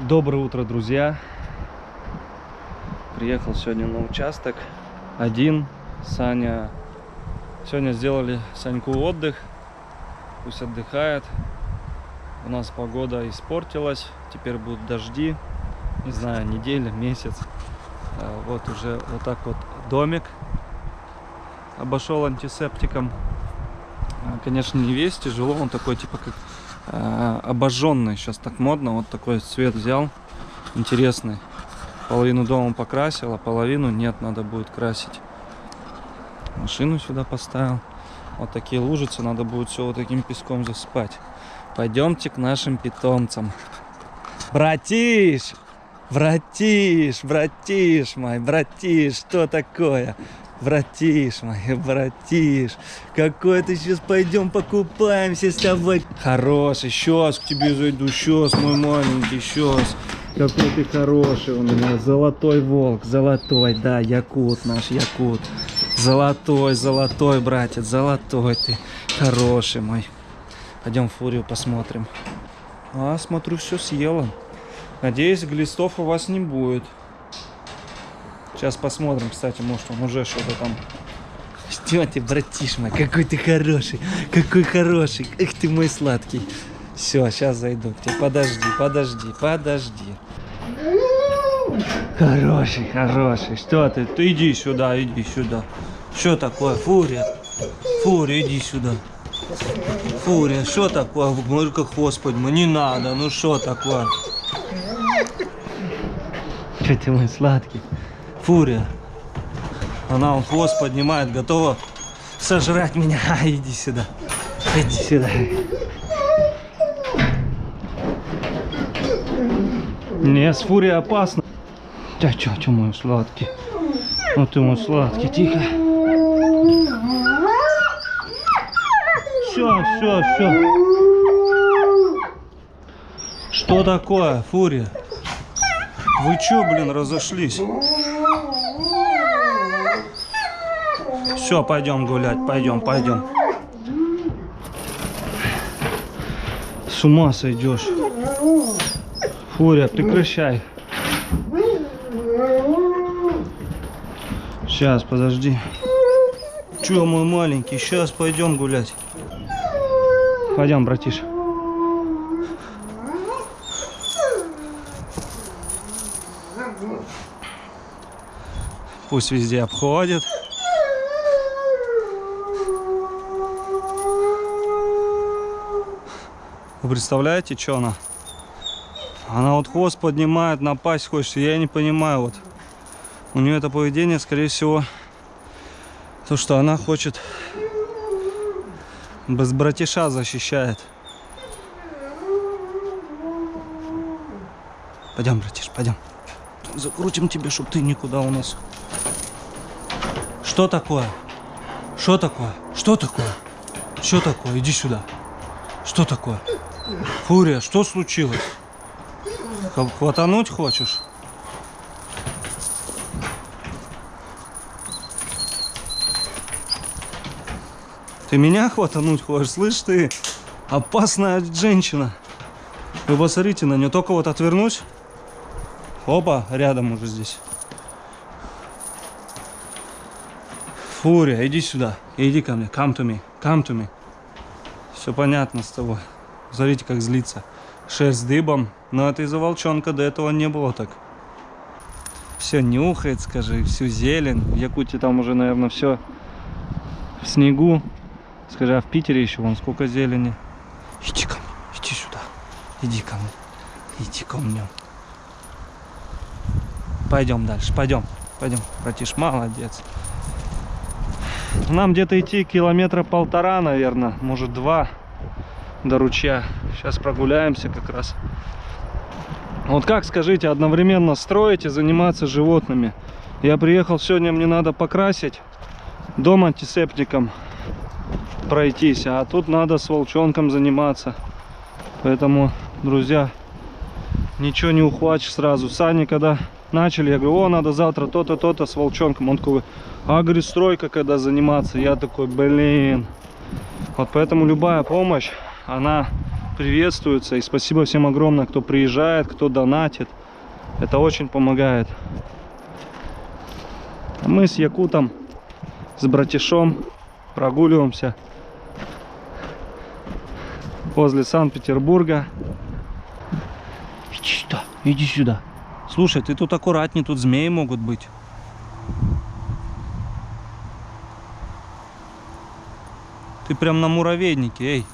Доброе утро, друзья! Приехал сегодня на участок один. Саня. Сегодня сделали Саньку отдых. Пусть отдыхает. У нас погода испортилась. Теперь будут дожди. Не знаю, неделя, месяц. Вот уже вот так вот домик. Обошел антисептиком. Конечно, не весь, тяжело. Он такой типа как обожженный. Сейчас так модно. Вот такой цвет взял. Интересный. Половину дома покрасил, а половину нет, надо будет красить. Машину сюда поставил. Вот такие лужицы, надо будет все вот таким песком засыпать. Пойдемте к нашим питомцам. Братиш! Братиш! Братиш мой! Братиш! Что такое? Братиш мой! Братиш! Какой ты сейчас пойдем покупаемся с тобой? Хороший! Сейчас к тебе зайду! Сейчас, мой маленький! Сейчас! Какой ты хороший у меня! Золотой волк! Золотой! Да, якут наш! Якут! Золотой! Золотой, братец! Золотой ты! Хороший мой! Пойдем фурию посмотрим. А, смотрю, все съела. Надеюсь, глистов у вас не будет. Сейчас посмотрим, кстати, может он уже что-то там. Что ты, братиш мой, какой ты хороший. Какой хороший. Эх ты мой сладкий. Все, сейчас зайду к тебе. Подожди, подожди, подожди. Хороший, хороший. Что ты? Ты иди сюда, иди сюда. Что такое, фурия? Фурия, иди сюда. Фурия, что такое? Только хвост поднимай. Не надо, ну что такое? Что ты мой сладкий? Фурия. Она он хвост поднимает, готова сожрать меня. Иди сюда. Иди сюда. Не, с фурией опасно. Да что мой сладкий? Ну ты мой сладкий, тихо. Все. Что такое, фурия? Вы чё, блин, разошлись? Все, пойдем гулять, пойдем. С ума сойдешь. Фурия, прекращай. Сейчас, подожди. Че, мой маленький, сейчас пойдем гулять. Пойдем, братиш. Пусть везде обходит. Вы представляете, что она? Она вот хвост поднимает, напасть хочет. Я не понимаю, вот. У нее это поведение, скорее всего, то, что она хочет без братиша защищает. Пойдем, братиш, пойдем. Закрутим тебе, чтобы ты никуда у нас. Что такое? Что такое? Что такое? Что такое? Иди сюда. Что такое? Фурия, что случилось? Хватануть хочешь? Ты меня хватануть хочешь? Слышь ты, опасная женщина. Вы посмотрите на нее, только вот отвернусь. Опа, рядом уже здесь. Фурия, иди сюда. Иди ко мне. Come to me. Come to me. Все понятно с тобой. Смотрите, как злится. Шерсть дыбом. Но это из-за волчонка, до этого не было так. Все нюхает, скажи, всю зелень. В Якутии там уже, наверное, все в снегу. Скажи, а в Питере еще вон сколько зелени. Иди ко мне, иди сюда. Иди ко мне. Иди ко мне. Пойдем дальше, пойдем. Братиш, молодец. Нам где-то идти километра 1,5, наверное, может 2 до ручья. Сейчас прогуляемся как раз. Вот как, скажите, одновременно строить и заниматься животными? Я приехал сегодня, мне надо покрасить дом антисептиком, пройтись, а тут надо с волчонком заниматься. Поэтому, друзья, ничего не ухватишь сразу. Сани, когда начали, я говорю, о, надо завтра то-то, то-то с волчонком. Он такой, а, говорит, стройка, когда заниматься. Я такой, блин. Вот поэтому любая помощь, она приветствуются. И спасибо всем огромное, кто приезжает, кто донатит. Это очень помогает. А мы с Якутом, с братишом прогуливаемся возле Санкт-Петербурга. Иди сюда, иди сюда. Слушай, ты тут аккуратней, тут змеи могут быть. Ты прям на муравейнике, эй.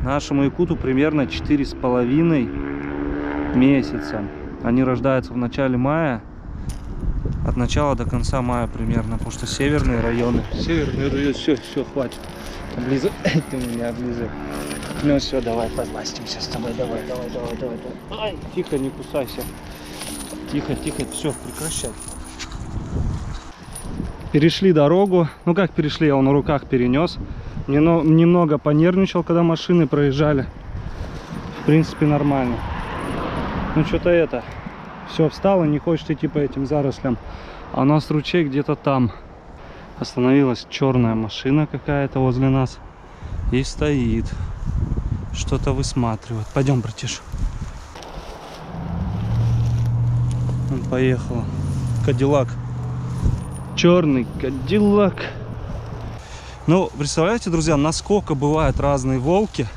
Нашему якуту примерно 4,5 месяца. Они рождаются в начале мая. От начала до конца мая примерно. Потому что северные районы. Северные районы, все, хватит. Облизывай, ты меня облизывай. Ну все, давай подластимся с тобой. Давай. Ай, тихо, не кусайся. Тихо, все, прекращай. Перешли дорогу. Ну как перешли, я его на руках перенес. Немного понервничал, когда машины проезжали. В принципе, нормально. Ну что-то это. Все, встало, не хочет идти по этим зарослям. А у нас ручей где-то там. Остановилась черная машина какая-то возле нас. И стоит. Что-то высматривает. Пойдем, братиш. Он поехал. Кадиллак. Черный Кадиллак. Ну, представляете, друзья, насколько бывают разные волки.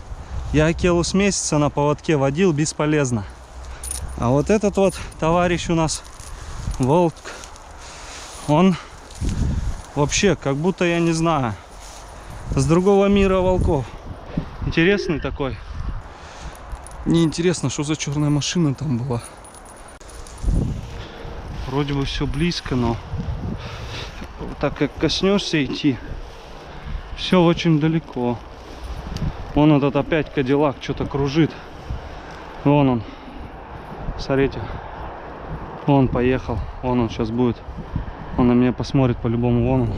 Я Акелу с месяца на поводке водил, бесполезно. А вот этот вот товарищ у нас, волк, он вообще, как будто, я не знаю, с другого мира волков. Интересный такой. Мне интересно, что за черная машина там была. Вроде бы все близко, но так как коснешься идти, все очень далеко. Вон этот опять Кадиллак что-то кружит. Вон он. Смотрите. Вон поехал. Вон он сейчас будет. Он на меня посмотрит по-любому. Вон он.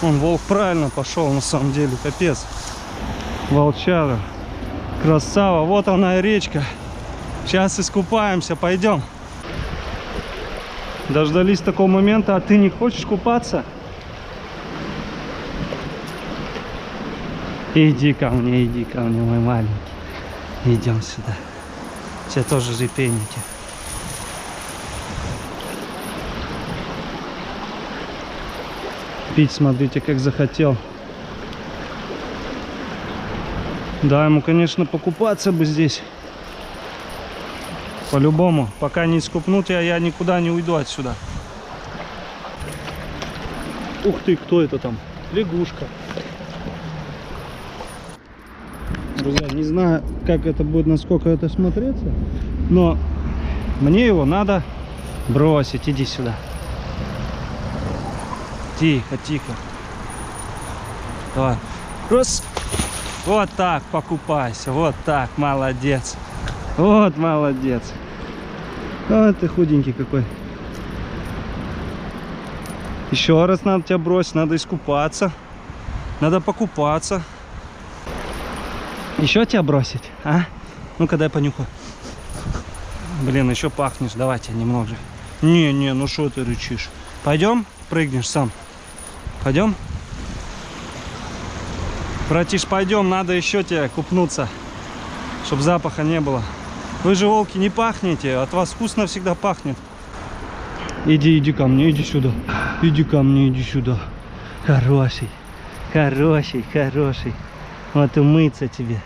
Он волк правильно пошел на самом деле. Капец. Волчара. Красава. Вот она и речка. Сейчас искупаемся. Пойдем. Дождались такого момента, а ты не хочешь купаться? Иди ко мне, мой маленький. Идем сюда. Все тоже репейники. Пить, смотрите, как захотел. Да, ему, конечно, покупаться бы здесь. По-любому. Пока не искупнут, я никуда не уйду отсюда. Ух ты, кто это там? Лягушка. Друзья, не знаю, как это будет, насколько это смотреться, но мне его надо бросить. Иди сюда. Тихо. Давай. Раз. Вот так, покупайся. Вот так, молодец. Вот молодец. Вот ты худенький какой. Еще раз надо тебя бросить, надо искупаться. Надо покупаться. Еще тебя бросить, а? Ну-ка, дай понюхаю. Блин, еще пахнешь. Давайте немного. Не, ну что ты рычишь? Пойдем, прыгнешь сам. Пойдем? Братиш, пойдем, надо еще тебе купнуться, чтобы запаха не было. Вы же, волки, не пахнете, от вас вкусно всегда пахнет. Иди ко мне, иди сюда. Иди ко мне, иди сюда. Хороший. Вот умыться тебе.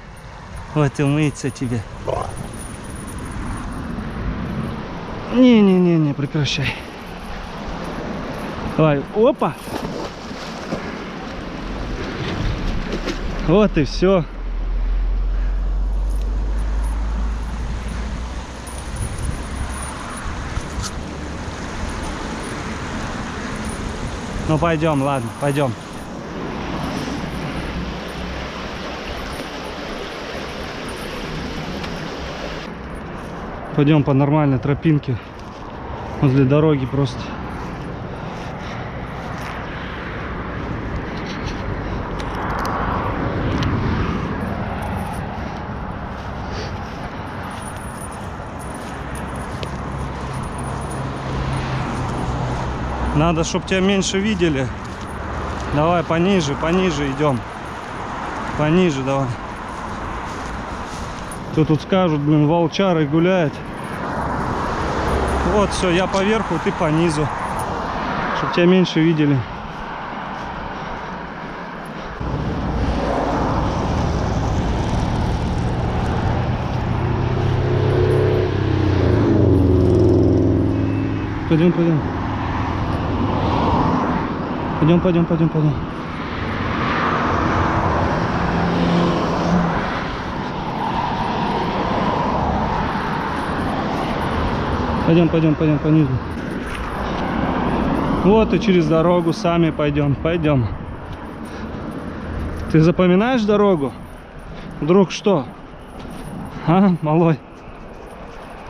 Не, прекращай. Давай, опа. Вот и все. Ну пойдем, ладно, пойдем. Пойдем по нормальной тропинке возле дороги просто. Надо, чтобы тебя меньше видели. Давай пониже, пониже идем. Пониже давай. Кто тут скажут, блин, волчары гуляют. Вот, все, я поверху, ты по низу. Чтоб тебя меньше видели. Пойдем, пойдем. Пойдем, пойдем, пойдем, пойдем. Пойдем, пойдем, пойдем по низу. Вот и через дорогу сами пойдем, пойдем. Ты запоминаешь дорогу? Вдруг что? А, малой?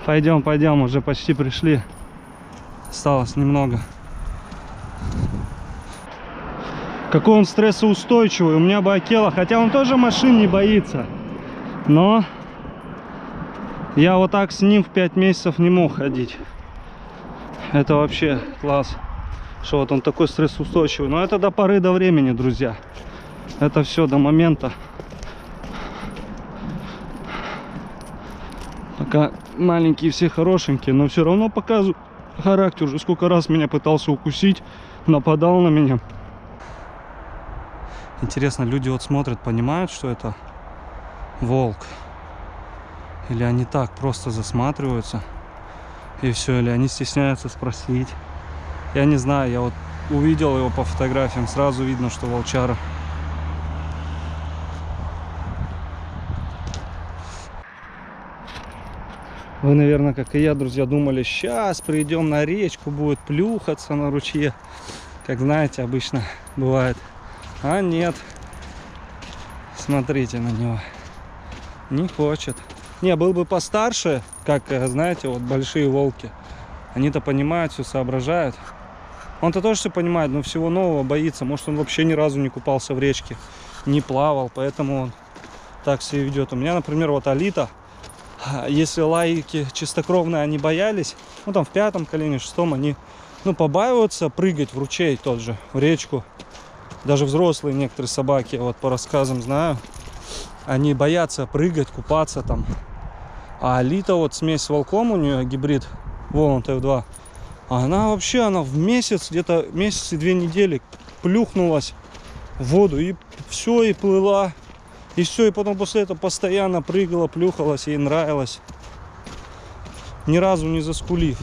Пойдем, пойдем, уже почти пришли. Осталось немного. Какой он стрессоустойчивый. У меня бы Акела, хотя он тоже машин не боится. Но я вот так с ним в 5 месяцев не мог ходить. Это вообще класс, что вот он такой стрессоустойчивый. Но это до поры до времени, друзья. Это все до момента. Пока маленькие все хорошенькие, но все равно показывают характер. Уже сколько раз меня пытался укусить, нападал на меня. Интересно, люди вот смотрят, понимают, что это волк? Или они так просто засматриваются и все, или они стесняются спросить? Я не знаю, я вот увидел его по фотографиям, сразу видно, что волчара. Вы, наверное, как и я, друзья, думали, сейчас придем на речку, будет плюхаться на ручье, как знаете, обычно бывает. А нет, смотрите на него, не хочет. Не, был бы постарше, как, знаете, вот большие волки, они-то понимают, все соображают. Он-то тоже все понимает, но всего нового боится. Может, он вообще ни разу не купался в речке, не плавал, поэтому он так себя ведет. У меня, например, вот Алита, если лайки чистокровные они боялись, ну там в 5-м колене, 6-м, они, ну, побаиваются прыгать в ручей тот же, в речку. Даже взрослые некоторые собаки, вот по рассказам знаю, они боятся прыгать, купаться там. А Алита, вот смесь с волком, у нее гибрид Волант F2, она вообще, она в месяц, где-то месяц и 2 недели плюхнулась в воду и все, и плыла. И все, и потом после этого постоянно прыгала, плюхалась, ей нравилось. Ни разу не заскулив.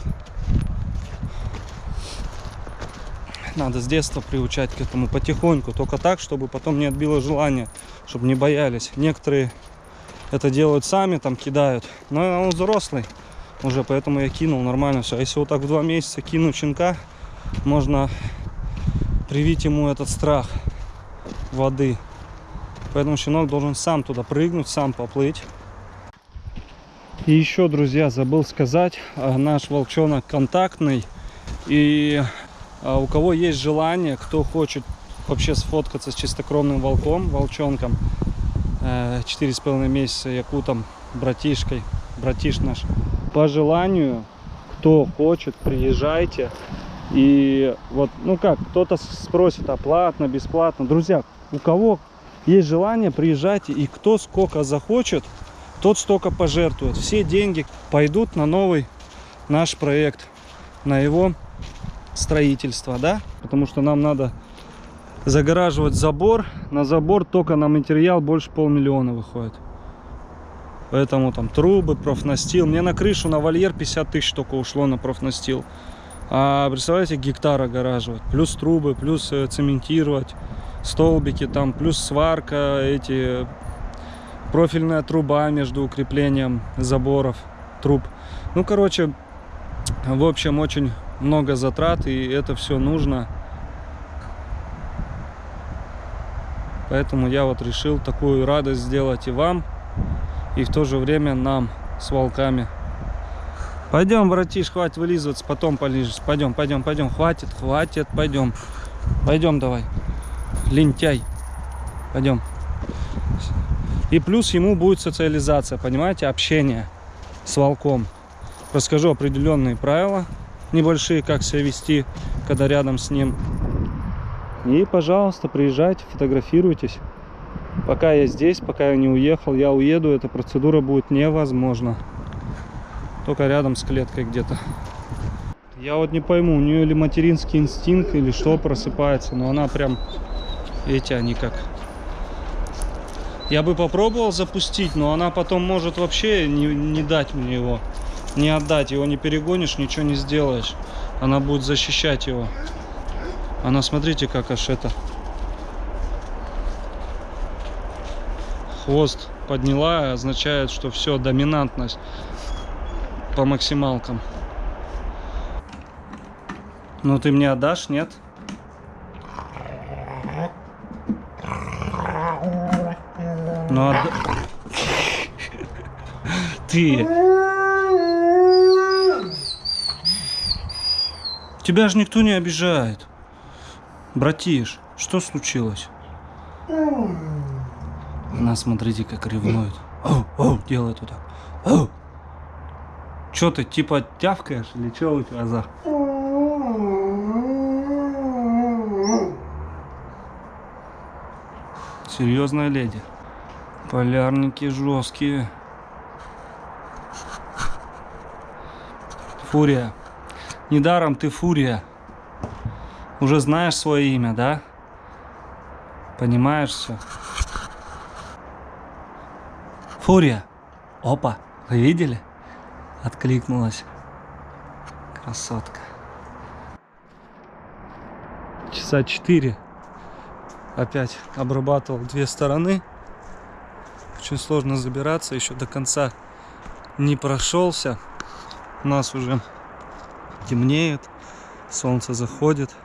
Надо с детства приучать к этому потихоньку, только так, чтобы потом не отбило желание, чтобы не боялись. Некоторые это делают сами, там кидают, но он взрослый уже, поэтому я кинул, нормально все. А если вот так в 2 месяца кинуть щенка, можно привить ему этот страх воды. Поэтому щенок должен сам туда прыгнуть, сам поплыть. И еще, друзья, забыл сказать, наш волчонок контактный, и у кого есть желание, кто хочет вообще сфоткаться с чистокровным волчонком, 4,5 месяца якутом, братишкой, братиш наш, по желанию, кто хочет, приезжайте. И вот, ну как, кто-то спросит, а платно, бесплатно. Друзья, у кого есть желание, приезжайте, и кто сколько захочет, тот столько пожертвует. Все деньги пойдут на новый наш проект, на его строительство, да, потому что нам надо загораживать забор. На забор только на материал больше 500 000 выходит, поэтому там трубы, профнастил. Мне на крышу, на вольер 50 000 только ушло на профнастил. А представляете, гектар огораживать, плюс трубы, плюс цементировать столбики, там плюс сварка, эти профильная труба между укреплением заборов, труб. Ну, короче, в общем, очень много затрат, и это все нужно. Поэтому я вот решил такую радость сделать и вам, и в то же время нам с волками. Пойдем, братиш, хватит вылизываться, потом полижешь. Пойдем, пойдем, пойдем, хватит, хватит, пойдем. Пойдем давай, лентяй, пойдем. И плюс ему будет социализация, понимаете, общение с волком. Расскажу определенные правила небольшие, как себя вести, когда рядом с ним. И, пожалуйста, приезжайте, фотографируйтесь. Пока я здесь, пока я не уехал, я уеду, эта процедура будет невозможна. Только рядом с клеткой где-то. Я вот не пойму, у нее или материнский инстинкт, или что просыпается, но она прям, эти они как. Я бы попробовал запустить, но она потом может вообще не дать мне его. Не отдать, его не перегонишь, ничего не сделаешь. Она будет защищать его. Она, смотрите, как аж это. Хвост подняла, означает, что все, доминантность по максималкам. Ну ты мне отдашь, нет? Ну отда... Ты... Тебя же никто не обижает. Братиш, что случилось? Она, смотрите, как ревнует. Оу, оу, делает вот так. Оу. Че ты, типа, тявкаешь или что у тебя за... Серьезная леди. Полярники жесткие. Фурия. Недаром ты Фурия. Уже знаешь свое имя, да? Понимаешь все? Фурия. Опа, вы видели? Откликнулась. Красотка. Часа 4. Опять обрабатывал 2 стороны. Очень сложно забираться. Еще до конца не прошелся. У нас уже темнеет. Солнце заходит.